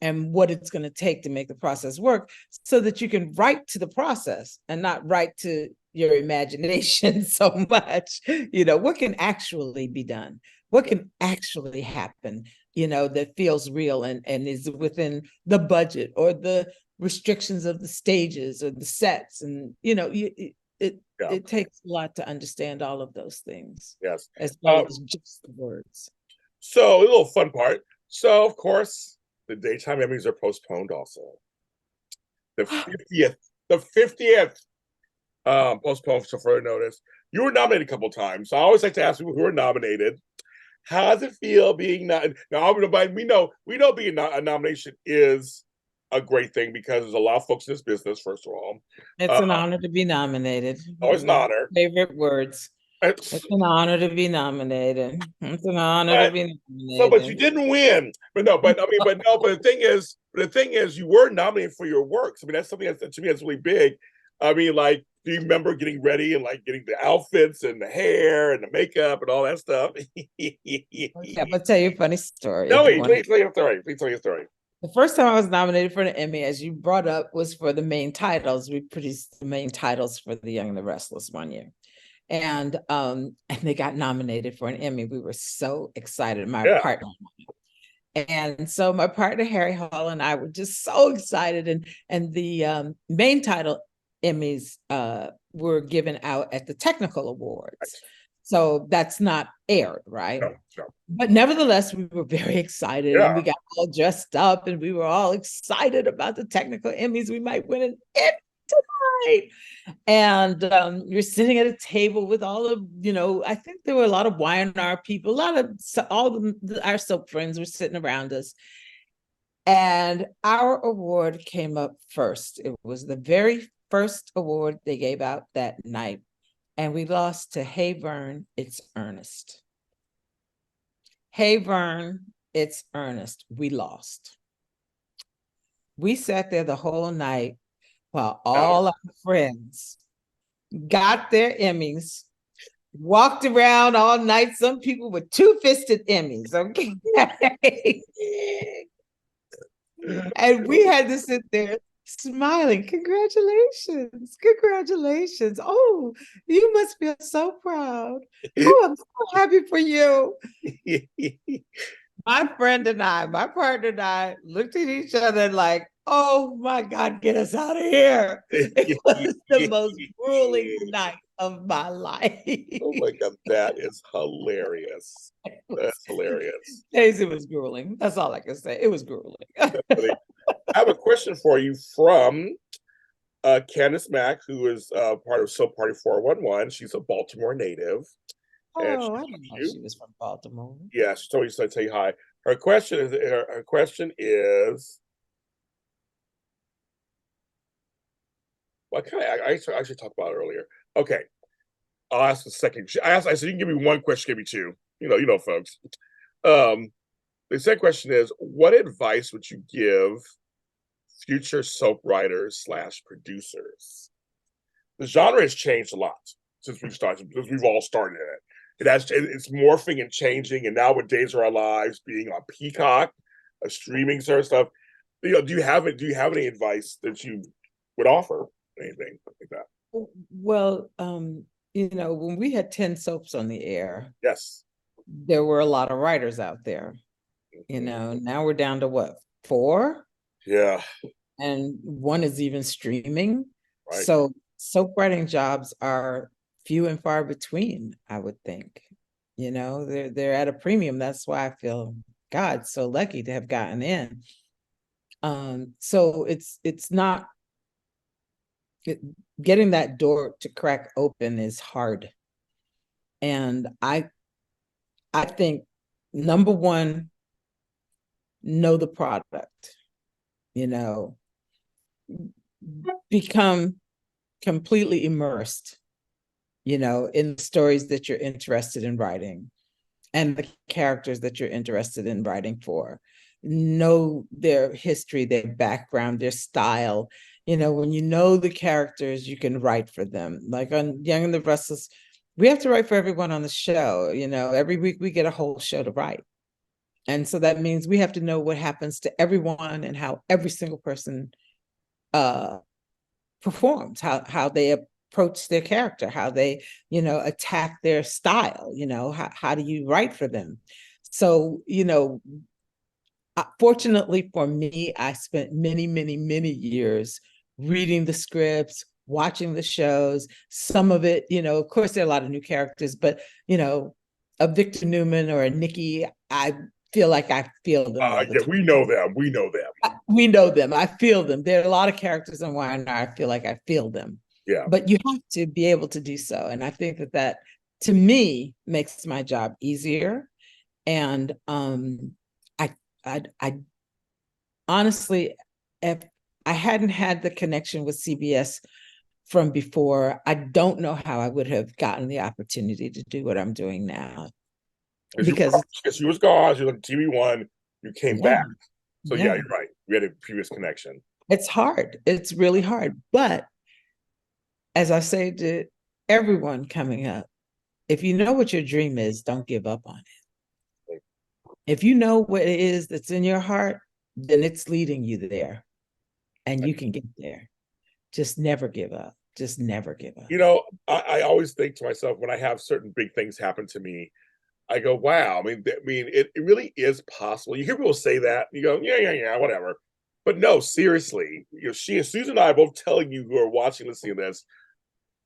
and what it's going to take to make the process work, so that you can write to the process and not write to your imagination so much. What can actually be done, what can actually happen, that feels real and is within the budget or the restrictions of the stages or the sets. And it takes a lot to understand all of those things. Yes. As well as just the words. So a little fun part. So of course, the daytime Emmys are postponed also. The 50th, postponed for further notice. You were nominated a couple of times. So I always like to ask people who are nominated, how does it feel being not? Now, we know being a nomination is a great thing, because there's a lot of folks in this business. First of all, it's an honor to be nominated. Always an honor. Favorite words. It's an honor to be nominated. It's an honor to be nominated. So, but you didn't win. But the thing is, you were nominated for your works. I mean, that's something that to me that's really big. I mean, like, do you remember getting ready and like getting the outfits and the hair and the makeup and all that stuff? Yeah, I'll tell you a funny story. No, please tell your story. Please tell your story. The first time I was nominated for an Emmy, as you brought up, was for the main titles. We produced the main titles for The Young and the Restless one year. And they got nominated for an Emmy. We were so excited. My partner. And so my partner, Harry Hall, and I were just so excited. And the main title Emmys were given out at the Technical Awards. Right. So that's not aired, right? No. But nevertheless, we were very excited, and we got all dressed up, and we were all excited about the Technical Emmys. We might win an Emmy tonight. And you're sitting at a table with all of, I think there were a lot of Y&R people, our soap friends were sitting around us. And our award came up first. It was the very first award they gave out that night. And we lost to Hey Vern, It's Ernest. Hey Vern, It's Ernest. We lost. We sat there the whole night while all our friends got their Emmys, walked around all night. Some people with two-fisted Emmys, okay? And we had to sit there smiling. Congratulations. Oh, you must feel so proud. Oh, I'm so happy for you. My partner and I looked at each other like, oh my God, get us out of here. It was the most grueling night of my life. Oh my God, that is hilarious. That's hilarious. Daisy, was grueling. That's all I can say. It was grueling. I have a question for you from Candace Mack, who is part of Soap Party 411. She's a Baltimore native. Oh, I didn't know she was from Baltimore. Yeah, she told me to tell you hi. Her question is what kind of, I actually talked about it earlier. Okay. I'll ask a second. I said, you can give me one question, give me two. Folks. The second question is, what advice would you give future soap writers / producers? The genre has changed a lot since we've all started in it. It's morphing and changing, and now with Days of Our Lives being on Peacock, a streaming service stuff, do you have any advice that you would offer? Anything like that? Well, when we had 10 soaps on the air, yes, there were a lot of writers out there. Now we're down to what, 4? Yeah. And one is even streaming. Right. So soap writing jobs are few and far between, I would think. They're at a premium. That's why I feel, God, so lucky to have gotten in. So it's not, getting that door to crack open is hard. And I think, number one, know the product. become completely immersed, in the stories that you're interested in writing and the characters that you're interested in writing for. Know their history, their background, their style. When you know the characters, you can write for them. Like on Young and the Restless, we have to write for everyone on the show. Every week we get a whole show to write. And so that means we have to know what happens to everyone and how every single person performs, how they approach their character, how they, attack their style, how do you write for them? So, fortunately for me, I spent many, many, many years reading the scripts, watching the shows. Some of it, of course, there are a lot of new characters, but, a Victor Newman or a Nikki, I feel like I feel them all the time. We know them. We know them. We know them. I feel them. There are a lot of characters in Y&R. I feel like I feel them. Yeah. But you have to be able to do so. And I think that to me makes my job easier. And I honestly, if I hadn't had the connection with CBS from before, I don't know how I would have gotten the opportunity to do what I'm doing now. Because she was gone, she was on TV1, you came back. So yeah, you're right. We had a previous connection. It's hard. It's really hard. But as I say to everyone coming up, if you know what your dream is, don't give up on it. If you know what it is that's in your heart, then it's leading you there and you can get there. Just never give up. Just never give up. I always think to myself when I have certain big things happen to me, I go, wow. I mean, it really is possible. You hear people say that, you go, yeah, whatever. But no, seriously, Susan and I are both telling you who are watching, listening to this,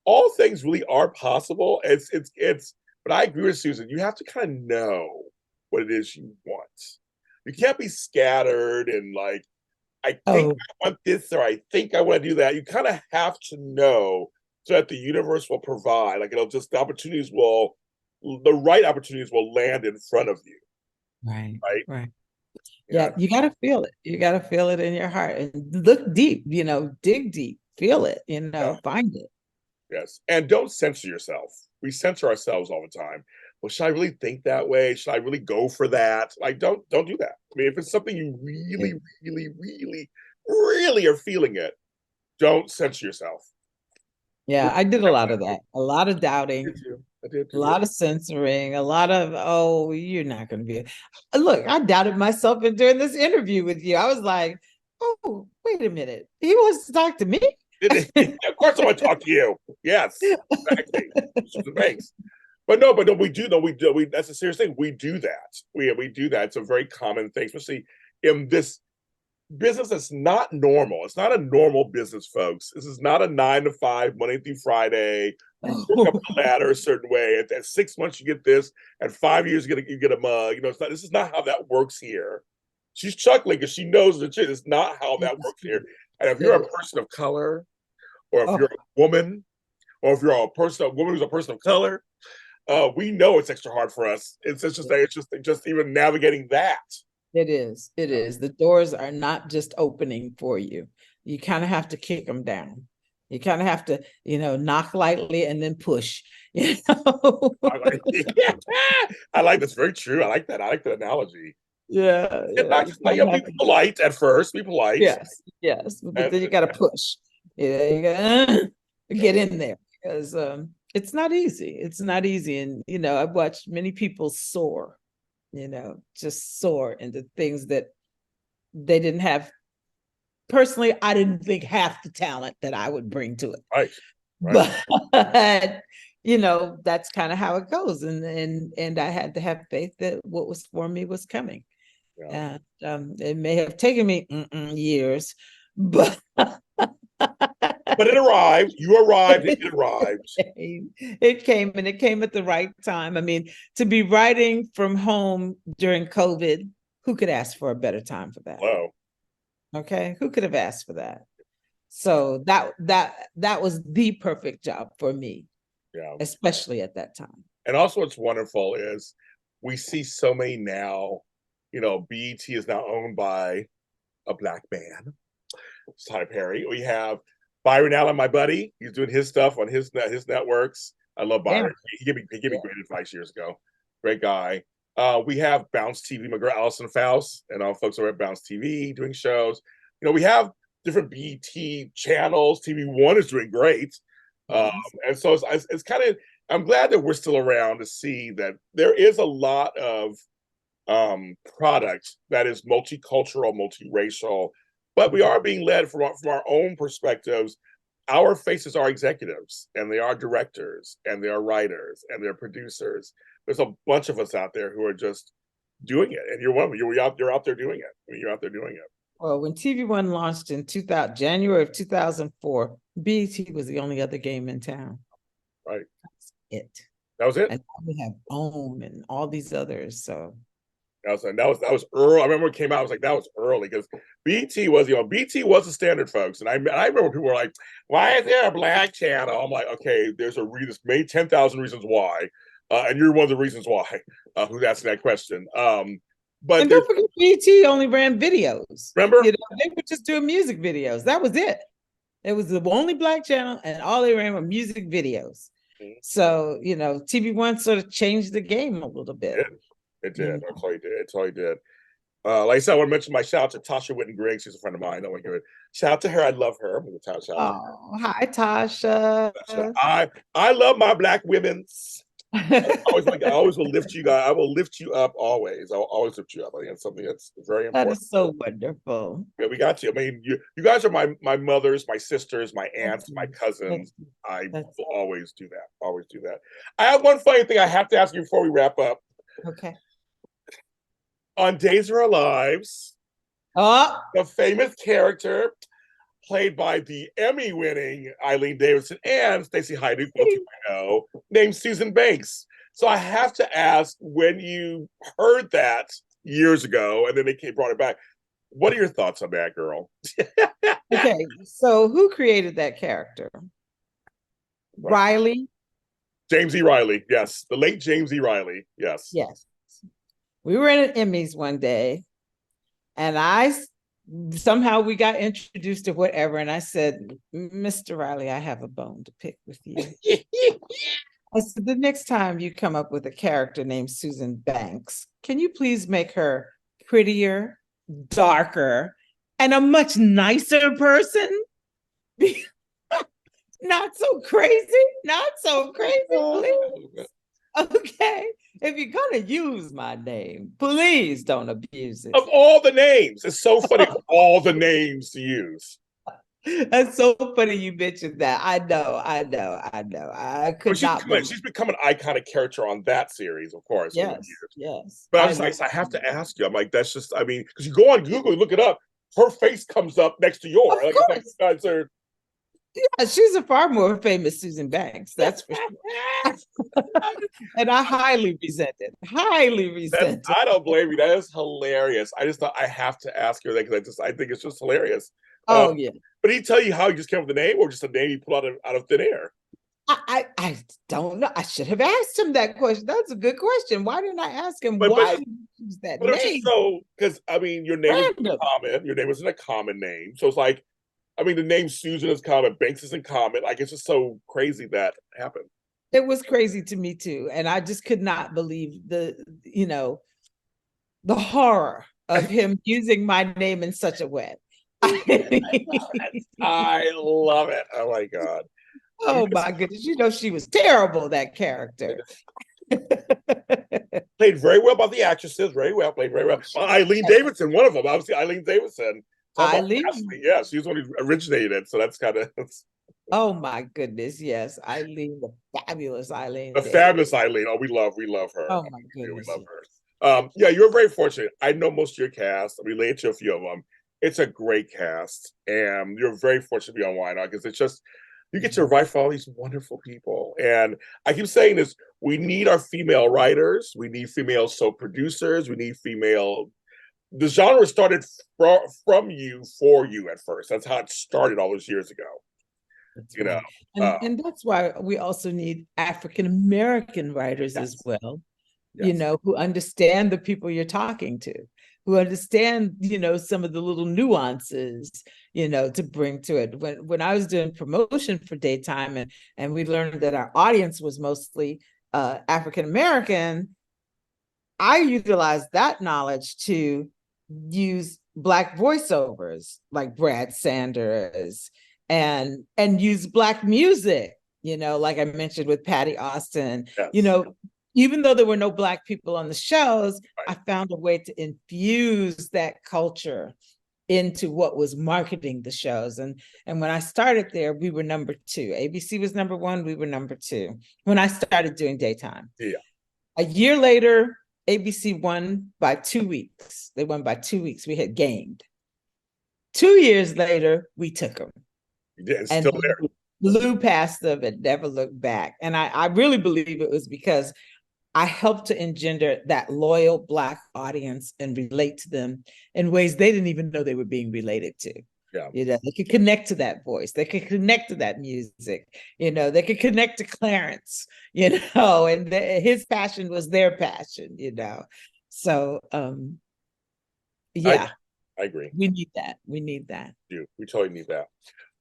all things really are possible. But I agree with Susan. You have to kind of know what it is you want. You can't be scattered and like, I think I want this or I think I want to do that. You kind of have to know so that the universe will provide. Like the right opportunities will land in front of you. Right. Yeah, you got to feel it. You got to feel it in your heart and look deep, dig deep, feel it, find it. Yes. And don't censor yourself. We censor ourselves all the time. Well, should I really think that way? Should I really go for that? Like, don't do that. I mean, if it's something you really, really, really, really are feeling it, don't censor yourself. Yeah, I did a lot of that. A lot of doubting. I did too. A lot of censoring, a lot of, you're not going to be. Look, I doubted myself in doing this interview with you. I was like, oh, wait a minute. He wants to talk to me? Of course I want to talk to you. Yes, exactly. Thanks. But no, we do know. That's a serious thing. We do that. We do that. It's a very common thing, especially in this business that's not normal. It's not a normal business, folks. This is not a 9 to 5, Monday through Friday. You work up the ladder a certain way. At 6 months, you get this. At 5 years, you get a mug. This is not how that works here. She's chuckling because she knows the truth. It's not how that works here. And if you're a person of color, or if you're a woman, or if you're a woman who's a person of color, we know it's extra hard for us. It's just even navigating that. It is. The doors are not just opening for you. You kind of have to kick them down. You kind of have to, knock lightly and then push. I like that's very true. I like that. I like that analogy. Yeah. Be polite at first. Be polite. Yes. But then you got to push. Yeah, you got to get in there because it's not easy. It's not easy. And, I've watched many people soar, just soar into things that they didn't have. Personally, I didn't think half the talent that I would bring to it. Right. But that's kind of how it goes. And I had to have faith that what was for me was coming. Yeah. And it may have taken me years, but it arrived. You arrived. It arrived. It came, and it came at the right time. I mean, to be writing from home during COVID, who could ask for a better time for that? Hello. Okay, who could have asked for that? So that was the perfect job for me, especially at that time. And also, what's wonderful is we see so many now. BET is now owned by a Black man. Tyler Perry. We have Byron Allen, my buddy. He's doing his stuff on his networks. I love Byron. He gave me great advice years ago. Great guy. We have Bounce TV, my girl Allison Faust, and all folks over at Bounce TV doing shows. We have different BT channels. TV1 is doing great. And so it's kind of, I'm glad that we're still around to see that there is a lot of product that is multicultural, multiracial, but we are being led from our own perspectives. Our faces are executives, and they are directors, and they are writers, and they're producers. There's a bunch of us out there who are just doing it, and you're one of them. You're out there doing it. You're out there doing it. Well, when TV1 launched in January of 2004, BET was the only other game in town. Right. That was it. And we have OWN and all these others. So that was early. I remember when it came out, I was like, that was early, because BT was the standard, folks. And I remember people were like, why is there a black channel? I'm like, okay, there's a reason, made 10,000 reasons why. And you're one of the reasons why, who's asking that question. But and don't forget, BT only ran videos. Remember? They were just doing music videos. That was it. It was the only black channel, and all they ran were music videos. So, TV1 sort of changed the game a little bit. It did. It totally did. Like I said, I want to mention my shout out to Tasha Whitten Griggs. She's a friend of mine. I want to give it. Shout out to her. I love her. I'm going to shout out to her. Hi, Tasha. I love my black women's. I always will lift you guys. I will lift you up always. I'll always lift you up. I think it's something that's very important. That is so wonderful. Yeah, we got you. I mean, you guys are my mothers, my sisters, my aunts, my cousins. I will always do that. Always do that. I have one funny thing I have to ask you before we wrap up. Okay. On Days of Our Lives, the famous character played by the Emmy-winning Eileen Davidson and Stacey Hyphenate 2.0, named Susan Banks. So I have to ask, when you heard that years ago, and then they brought it back, what are your thoughts on that, girl? Okay, so who created that character? Riley? James E. Riley, yes. The late James E. Riley, yes. Yes. We were in an Emmys one day, and somehow we got introduced to whatever, and I said, Mr. Riley, I have a bone to pick with you. I said, the next time you come up with a character named Susan Banks, can you please make her prettier, darker, and a much nicer person? Not so crazy, please. Okay, if you're gonna use my name, please don't abuse it. Of all the names, it's so funny. All the names to use. That's so funny you mentioned that. I know. I could not. She's become an iconic character on that series, of course. Yes. But I have to ask you. I'm like, that's just. I mean, because you go on Google, you look it up. Her face comes up next to yours. Of course. Yeah, she's a far more famous Susan Banks. That's for sure. And I highly resent it. I don't blame you. That is hilarious. I just thought I have to ask her that, because I think it's just hilarious. Oh yeah. But he tell you how he just came up with the name, or just a name he pulled out of thin air? I don't know. I should have asked him that question. That's a good question. Why didn't I ask him why did you use that name? So, because I mean, your name is common. Your name isn't a common name, so it's like, I mean, the name Susan is common, Banks isn't common. Like, it's just so crazy that happened. It was crazy to me too, and I just could not believe the horror of him using my name in such a way. I love it. Oh my God. Oh my goodness. She was terrible, that character. Played very well by the actresses. Played very well. Eileen Davidson, one of them, obviously. Eileen Davidson. Eileen? Yeah, she was one who originated it. So that's kind of. Oh my goodness, yes. Eileen, the fabulous Eileen. The fabulous Eileen. Oh, we love her. Oh my goodness. We love her. Yeah, you're very fortunate. I know most of your cast. I relate to a few of them. It's a great cast, and you're very fortunate to be on Why Not, because it's just, you get to write for all these wonderful people. And I keep saying this, we need our female writers, we need female soap producers, we need female. The genre started from you, for you at first. That's how it started all those years ago. And that's why we also need African-American writers as well, who understand the people you're talking to. who understand, some of the little nuances, to bring to it. When I was doing promotion for daytime, and we learned that our audience was mostly African American, I utilized that knowledge to use Black voiceovers like Brad Sanders, and use Black music, like I mentioned with Patty Austin. Yes. Even though there were no Black people on the shows, Right. I found a way to infuse that culture into what was marketing the shows. And when I started there, we were number 2. ABC was number 1, we were number 2 when I started doing daytime. Yeah. A year later, ABC won by 2 weeks. They won by 2 weeks. We had gained. 2 years later, we took them. Yeah, it's and still there. Blew past them and never looked back. And I really believe it was because I helped to engender that loyal Black audience and relate to them in ways they didn't even know they were being related to. Yeah. They could connect to that voice. They could connect to that music. They could connect to Clarence, and his passion was their passion, So, yeah. I agree. We need that. We need that. We totally need that.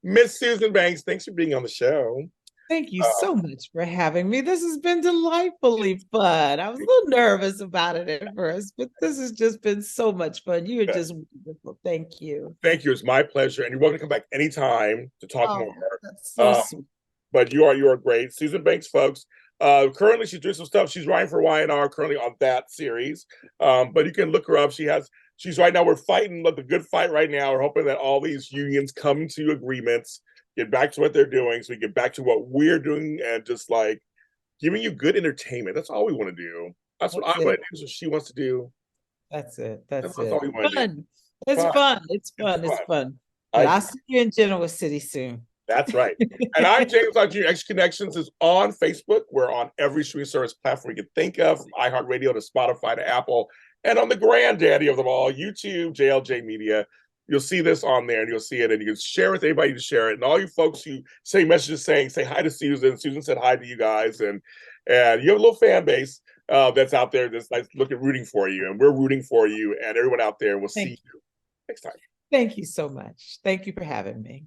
Miss Susan Banks, thanks for being on the show. Thank you so much for having me. This has been delightfully fun. I was a little nervous about it at first, but this has just been so much fun. You are just wonderful. Thank you. Thank you. It's my pleasure. And you're welcome to come back anytime to talk more. That's so sweet. But you are great. Susan Banks, folks. Currently, she's doing some stuff. She's writing for Y&R currently on that series. But you can look her up. She's right now, we're fighting the good fight right now. We're hoping that all these unions come to agreements, get back to what they're doing, so we get back to what we're doing, and just like giving you good entertainment. That's all we want to do. That's what I want to do. That's what she wants to do. That's it. That's it. All we want to do. It's fun. It's fun. But I'll see you in Genoa City soon. That's right. And I'm James Jr. X Connections is on Facebook. We're on every streaming service platform you can think of, from iHeartRadio to Spotify to Apple, and on the granddaddy of them all, YouTube, JLJ Media. You'll see this on there, and you'll see it, and you can share with anybody to share it. And all you folks who say messages saying, say hi to Susan. Susan said hi to you guys, and you have a little fan base that's out there that's like rooting for you, and we're rooting for you and everyone out there. And we'll see you next time. Thank you so much. Thank you for having me.